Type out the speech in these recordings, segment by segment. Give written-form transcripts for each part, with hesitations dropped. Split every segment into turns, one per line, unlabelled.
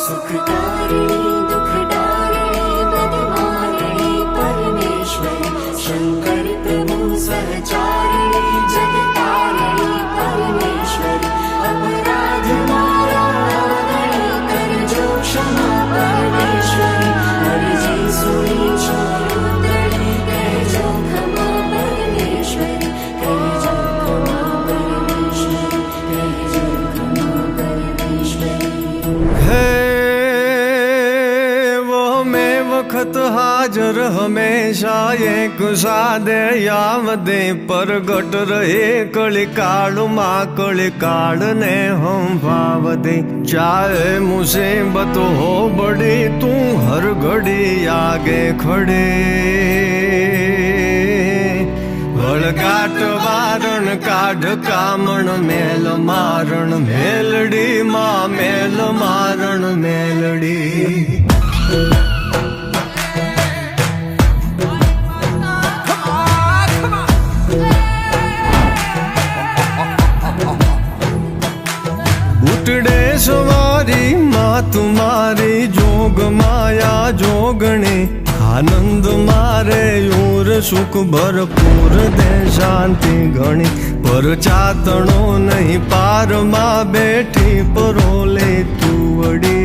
सुखकारिणी दुखदारिणी मदमारिणी परमेश्वरी शंकर प्रभु सहचारिणी जगतारिणी परमेश्वरी अपराध मारा गणे करजो क्षमा परमेश्वरी हरिजी सुनी छोरुदड़ी कहजो क्षमा परमेश्वरी कहजो क्षमा परमेश्वरी कहजो क्षमा परमेश्वरी।
वक्त हाजर हमेशा एक सादे यावदे प्रगट रहे कलिकाल माँ कलिकाल ने हम भाव दे चाहे मुसीबत हो बड़ी तू हर घड़ी आगे खड़े वळगाट वारण काढ कामण मेल मारण मेलडी माँ मेल मारण मेलडी। उठड़े सवारी माँ तुम्हारी जोग माया जोगणी आनंद मारे ऊर सुख भरपूर दे शांति घणी पर चातणो नहीं पार माँ बैठी परोले तुवड़ी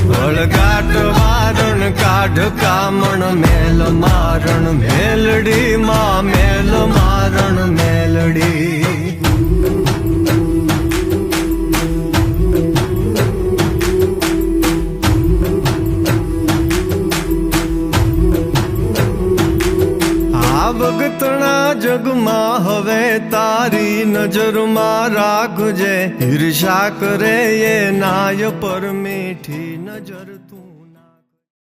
वळगाट वारण काढ कामण मेल मारण मेलडी माँ मेल मारण मेलडी। भगतना जग में हवे तारी नजर में राखजे ईर्षा करे ये नाय पर मीठी नजर तू।